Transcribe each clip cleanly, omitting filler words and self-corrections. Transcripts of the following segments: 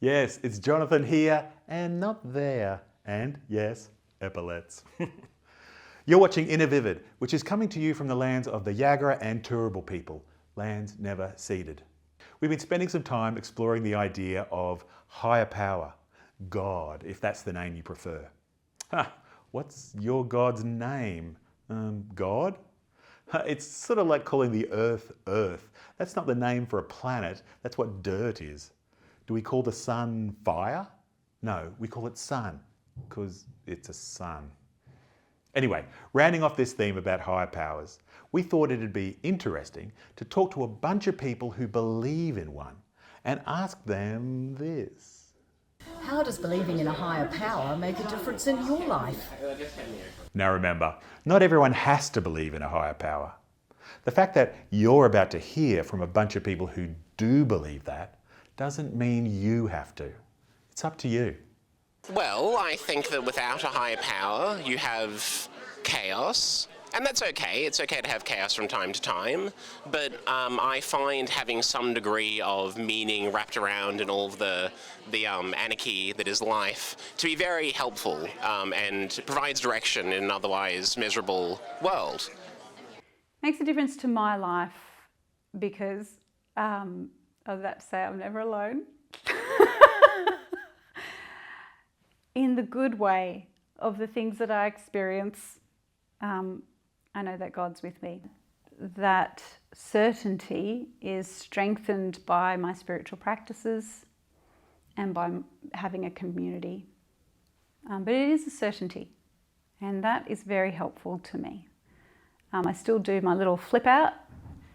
Yes, it's Jonathan here and not there. And yes, epaulets. You're watching innerVIVID, which is coming to you from the lands of the Yagara and Turrbal people, lands never ceded. We've been spending some time exploring the idea of higher power, God, if that's the name you prefer. What's your God's name? God? It's sort of like calling the earth, Earth. That's not the name for a planet, that's what dirt is. Do we call the sun fire? No, we call it sun, because it's a sun. Anyway, rounding off this theme about higher powers, we thought it'd be interesting to talk to a bunch of people who believe in one and ask them this. How does believing in a higher power make a difference in your life? Now remember, not everyone has to believe in a higher power. The fact that you're about to hear from a bunch of people who do believe that doesn't mean you have to. It's up to you. Well, I think that without a higher power, you have chaos. And that's okay. It's okay to have chaos from time to time. But I find having some degree of meaning wrapped around in all of the anarchy that is life to be very helpful and provides direction in an otherwise miserable world. Makes a difference to my life because I was about to say I'm never alone. In the good way of the things that I experience, I know that God's with me. That certainty is strengthened by my spiritual practices and by having a community. But it is a certainty, and that is very helpful to me. I still do my little flip out,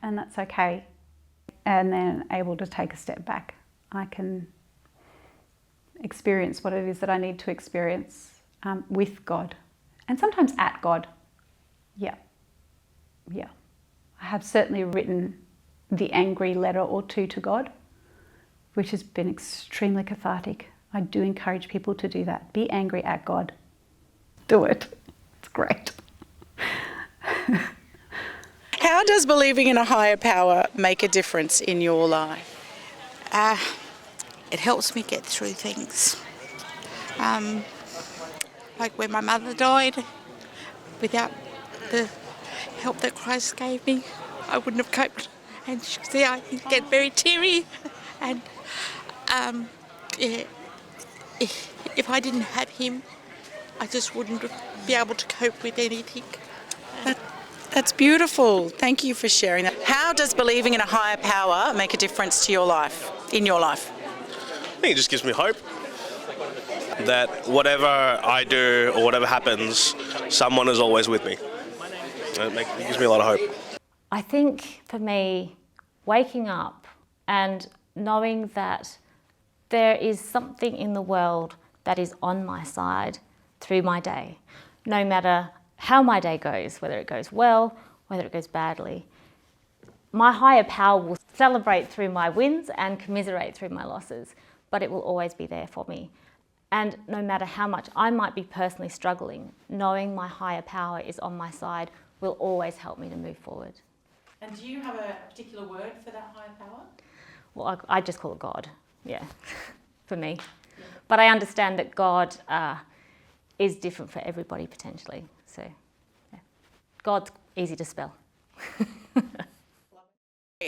and that's okay. And then able to take a step back. I can experience what it is that I need to experience with God, and sometimes at God. Yeah. I have certainly written the angry letter or two to God, which has been extremely cathartic. I do encourage people to do that. Be angry at God. Do it. It's great. How does believing in a higher power make a difference in your life? It helps me get through things. Like when my mother died, without the help that Christ gave me, I wouldn't have coped. And see, I get very teary. And if I didn't have him, I just wouldn't be able to cope with anything. That's beautiful. Thank you for sharing that. How does believing in a higher power make a difference to your life, in your life? I think it just gives me hope that whatever I do or whatever happens, someone is always with me. It gives me a lot of hope. I think for me, waking up and knowing that there is something in the world that is on my side through my day, no matter how my day goes, whether it goes well, whether it goes badly. My higher power will celebrate through my wins and commiserate through my losses, but it will always be there for me. And no matter how much I might be personally struggling, knowing my higher power is on my side will always help me to move forward. And do you have a particular word for that higher power? Well, I just call it God, yeah, for me. Yeah. But I understand that God is different for everybody potentially. So, yeah. God's easy to spell.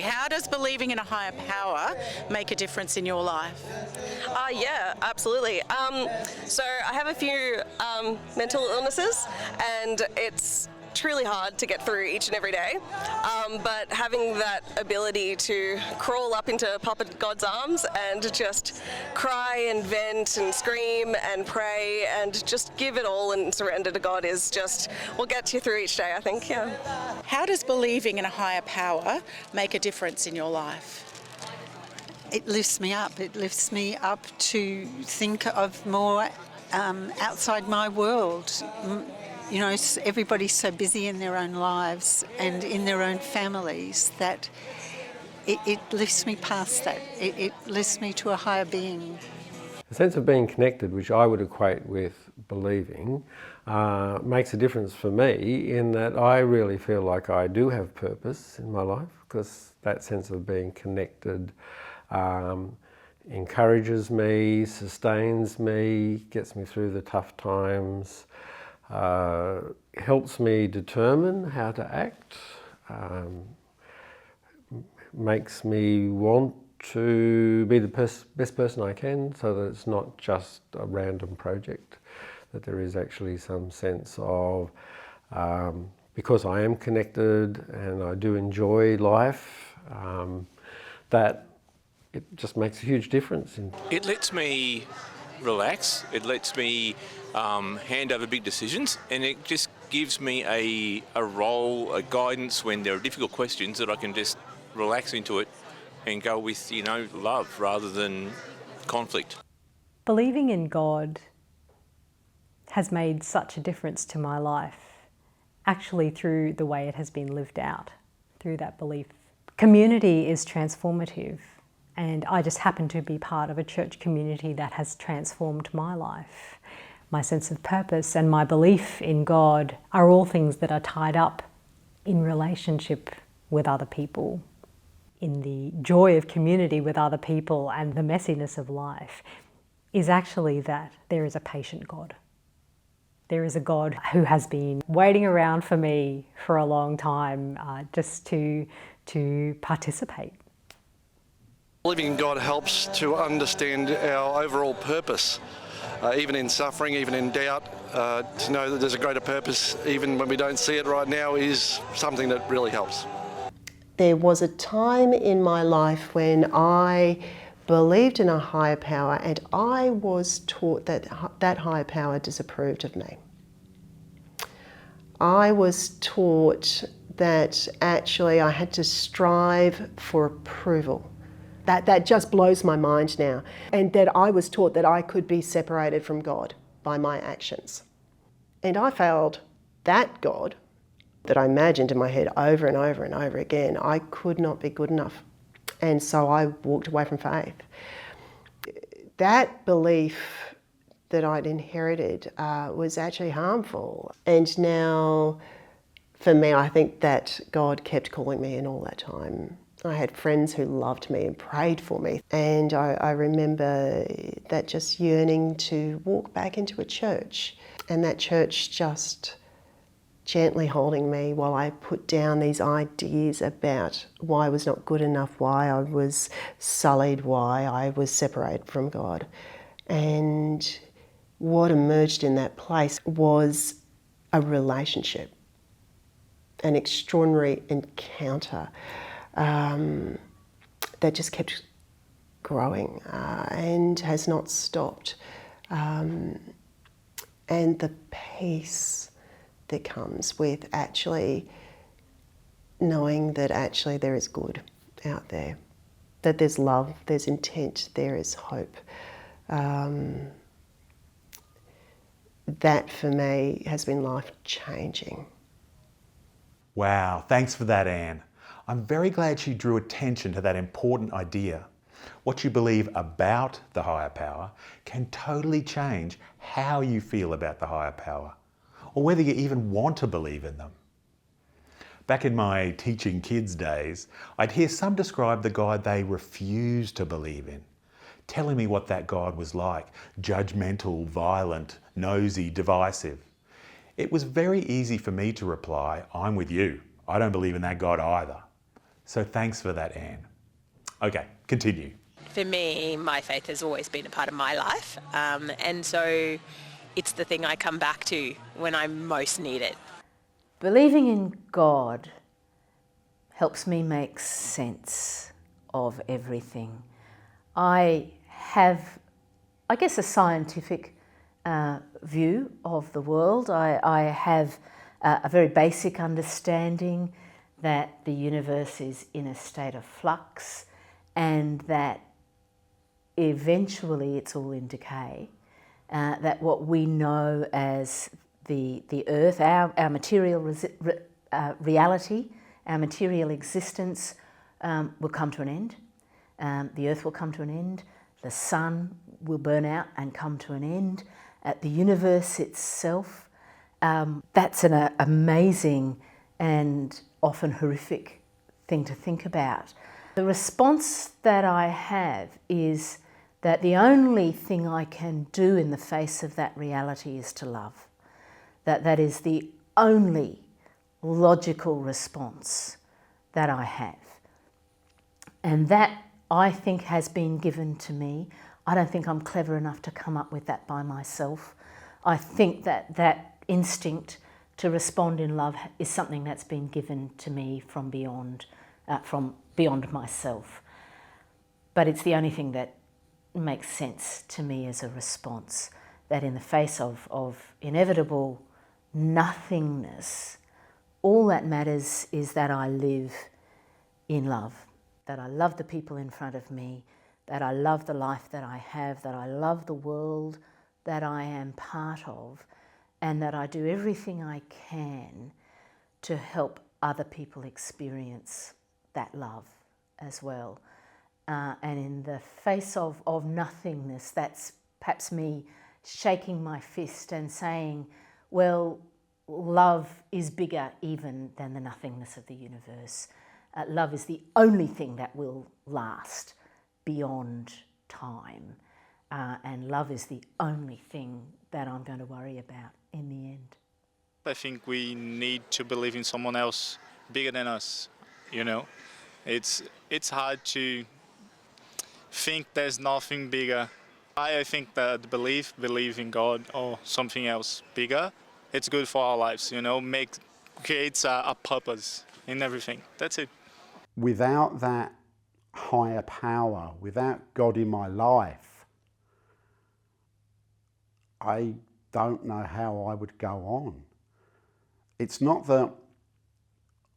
How does believing in a higher power make a difference in your life? Yeah, absolutely. So I have a few mental illnesses, and it's truly hard to get through each and every day, but having that ability to crawl up into Papa God's arms and just cry and vent and scream and pray and just give it all and surrender to God is just will get you through each day, I think. Yeah. How does believing in a higher power make a difference in your life? It lifts me up. It lifts me up to think of more outside my world. You know, everybody's so busy in their own lives and in their own families that it lifts me past that. It lifts me to a higher being. The sense of being connected, which I would equate with believing, makes a difference for me in that I really feel like I do have purpose in my life, because that sense of being connected encourages me, sustains me, gets me through the tough times, helps me determine how to act, makes me want to be the best person I can, so that it's not just a random project, that there is actually some sense of, because I am connected and I do enjoy life, that it just makes a huge difference. It lets me relax, it lets me hand over big decisions, and it just gives me a role, a guidance when there are difficult questions that I can just relax into it and go with, love rather than conflict. Believing in God has made such a difference to my life, actually through the way it has been lived out, through that belief. Community is transformative, and I just happen to be part of a church community that has transformed my life. My sense of purpose and my belief in God are all things that are tied up in relationship with other people, in the joy of community with other people and the messiness of life, is actually that there is a patient God. There is a God who has been waiting around for me for a long time, just to participate. Believing in God helps to understand our overall purpose, even in suffering, even in doubt. To know that there's a greater purpose, even when we don't see it right now, is something that really helps. There was a time in my life when I believed in a higher power, and I was taught that that higher power disapproved of me. I was taught that actually I had to strive for approval. That just blows my mind now. And that I was taught that I could be separated from God by my actions. And I failed that God that I imagined in my head over and over and over again. I could not be good enough. And so I walked away from faith. That belief that I'd inherited was actually harmful. And now, for me, I think that God kept calling me in all that time. I had friends who loved me and prayed for me. And I remember that just yearning to walk back into a church, and that church just gently holding me while I put down these ideas about why I was not good enough, why I was sullied, why I was separated from God. And what emerged in that place was a relationship, an extraordinary encounter that just kept growing and has not stopped. And the peace that comes with actually knowing that actually there is good out there, that there's love, there's intent, there is hope. That for me has been life-changing. Wow, thanks for that, Anne. I'm very glad she drew attention to that important idea. What you believe about the higher power can totally change how you feel about the higher power, or whether you even want to believe in them. Back in my teaching kids days, I'd hear some describe the God they refused to believe in, telling me what that God was like: judgmental, violent, nosy, divisive. It was very easy for me to reply, I'm with you. I don't believe in that God either. So thanks for that, Anne. Okay, continue. For me, my faith has always been a part of my life, and so it's the thing I come back to when I most need it. Believing in God helps me make sense of everything. I have, I guess, a scientific view of the world. I have a very basic understanding that the universe is in a state of flux and that eventually it's all in decay. That what we know as the earth, our material reality, our material existence will come to an end. The earth will come to an end. The sun will burn out and come to an end. The universe itself, that's an amazing and often horrific thing to think about. The response that I have is that the only thing I can do in the face of that reality is to love. That is the only logical response that I have. And that, I think, has been given to me. I don't think I'm clever enough to come up with that by myself. I think that that instinct to respond in love is something that's been given to me from beyond myself. But it's the only thing that makes sense to me as a response, that in the face of inevitable nothingness, all that matters is that I live in love, that I love the people in front of me, that I love the life that I have, that I love the world that I am part of, and that I do everything I can to help other people experience that love as well. And in the face of nothingness, that's perhaps me shaking my fist and saying, well, love is bigger even than the nothingness of the universe. Love is the only thing that will last beyond time. And love is the only thing that I'm going to worry about in the end. I think we need to believe in someone else bigger than us, you know. It's hard to think there's nothing bigger. I think that believe in God or something else bigger, it's good for our lives, you know, creates a purpose in everything. That's it. Without that higher power, without God in my life, I don't know how I would go on. It's not that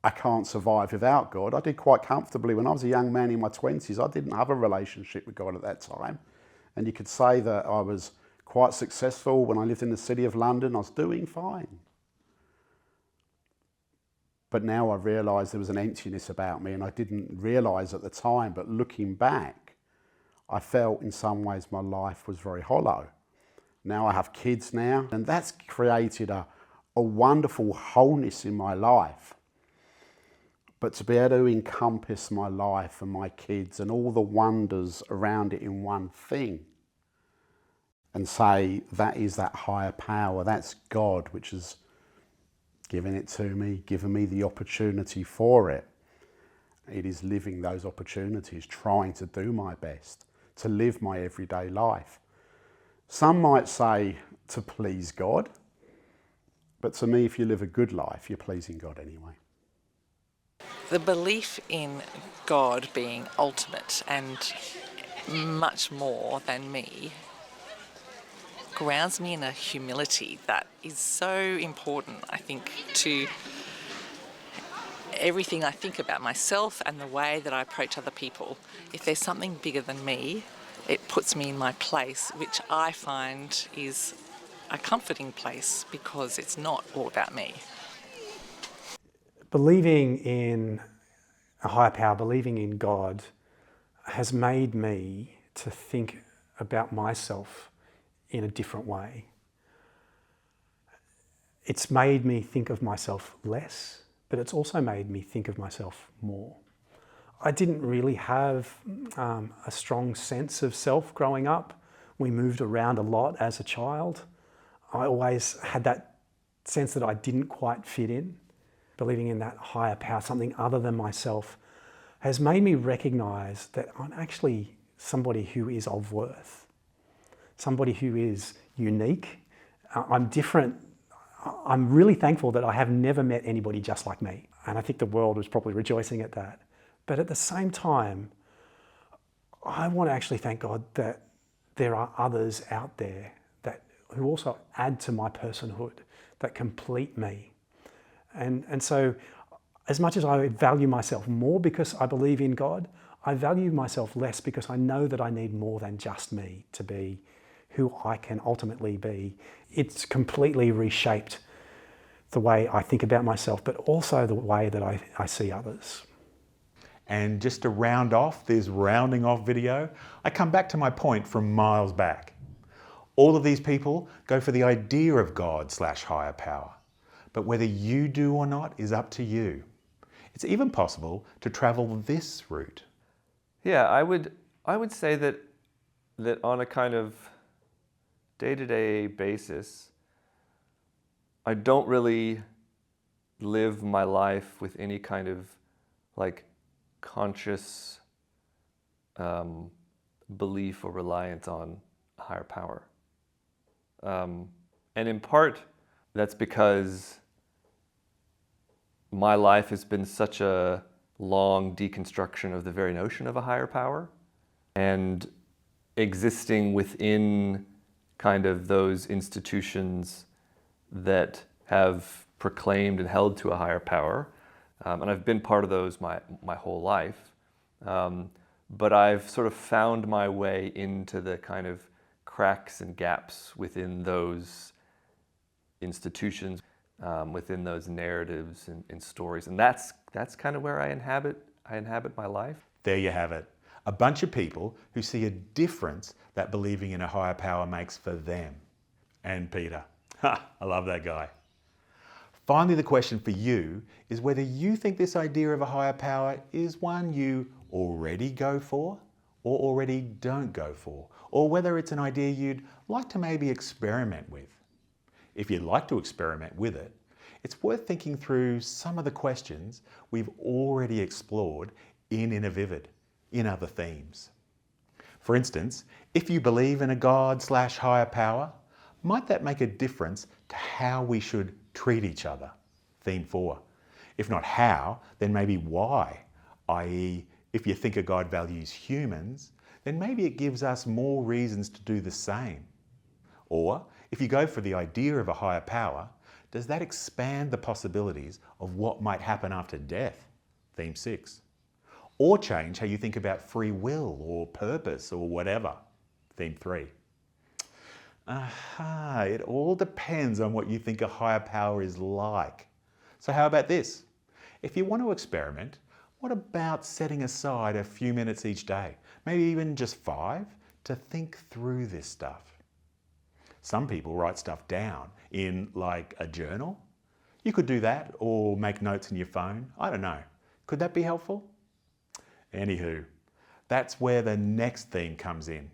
I can't survive without God. I did quite comfortably when I was a young man in my 20s. I didn't have a relationship with God at that time. And you could say that I was quite successful when I lived in the city of London. I was doing fine. But now I realise there was an emptiness about me, and I didn't realise at the time, but looking back, I felt in some ways my life was very hollow. Now I have kids now, and that's created a wonderful wholeness in my life. But to be able to encompass my life and my kids and all the wonders around it in one thing and say that is that higher power, that's God, which has given it to me, given me the opportunity for it. It is living those opportunities, trying to do my best, to live my everyday life. Some might say to please God, but to me, if you live a good life, you're pleasing God anyway. The belief in God being ultimate and much more than me grounds me in a humility that is so important, I think, to everything I think about myself and the way that I approach other people. If there's something bigger than me, it puts me in my place, which I find is a comforting place because it's not all about me. Believing in a higher power, believing in God, has made me to think about myself in a different way. It's made me think of myself less, but it's also made me think of myself more. I didn't really have a strong sense of self growing up. We moved around a lot as a child. I always had that sense that I didn't quite fit in. Believing in that higher power, something other than myself, has made me recognise that I'm actually somebody who is of worth, somebody who is unique. I'm different. I'm really thankful that I have never met anybody just like me. And I think the world was probably rejoicing at that. But at the same time, I want to actually thank God that there are others out there who also add to my personhood, that complete me. And so as much as I value myself more because I believe in God, I value myself less because I know that I need more than just me to be who I can ultimately be. It's completely reshaped the way I think about myself, but also the way that I see others. And just to round off this rounding off video, I come back to my point from miles back. All of these people go for the idea of God/higher power. But whether you do or not is up to you. It's even possible to travel this route. Yeah, I would say that that on a kind of day-to-day basis, I don't really live my life with any kind of like conscious belief or reliance on a higher power. And in part, that's because my life has been such a long deconstruction of the very notion of a higher power, and existing within kind of those institutions that have proclaimed and held to a higher power. And I've been part of those my whole life. But I've sort of found my way into the kind of cracks and gaps within those institutions, within those narratives and stories. And that's kind of where I inhabit my life. There you have it. A bunch of people who see a difference that believing in a higher power makes for them. And Peter. Ha! I love that guy. Finally, the question for you is whether you think this idea of a higher power is one you already go for or already don't go for, or whether it's an idea you'd like to maybe experiment with. If you'd like to experiment with it, it's worth thinking through some of the questions we've already explored in innerVIVID, in other themes. For instance, if you believe in a God/higher power, might that make a difference to how we should treat each other? Theme 4. If not how, then maybe why? i.e., if you think a God values humans, then maybe it gives us more reasons to do the same. Or, if you go for the idea of a higher power, does that expand the possibilities of what might happen after death? Theme 6. Or change how you think about free will or purpose or whatever? Theme 3. Aha, it all depends on what you think a higher power is like. So how about this? If you want to experiment, what about setting aside a few minutes each day, maybe even just 5, to think through this stuff? Some people write stuff down in like a journal. You could do that or make notes in your phone. I don't know. Could that be helpful? Anywho, that's where the next theme comes in.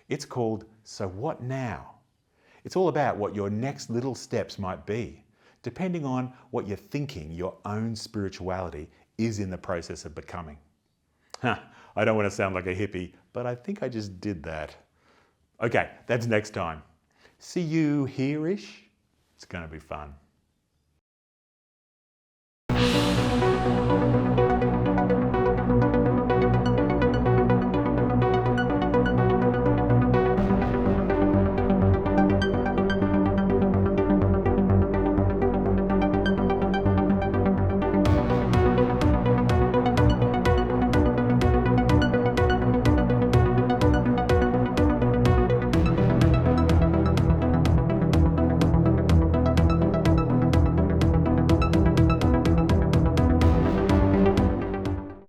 It's called So What Now? It's all about what your next little steps might be, depending on what you're thinking your own spirituality is in the process of becoming. I don't want to sound like a hippie, but I think I just did that. Okay, that's next time. See you here-ish. It's going to be fun.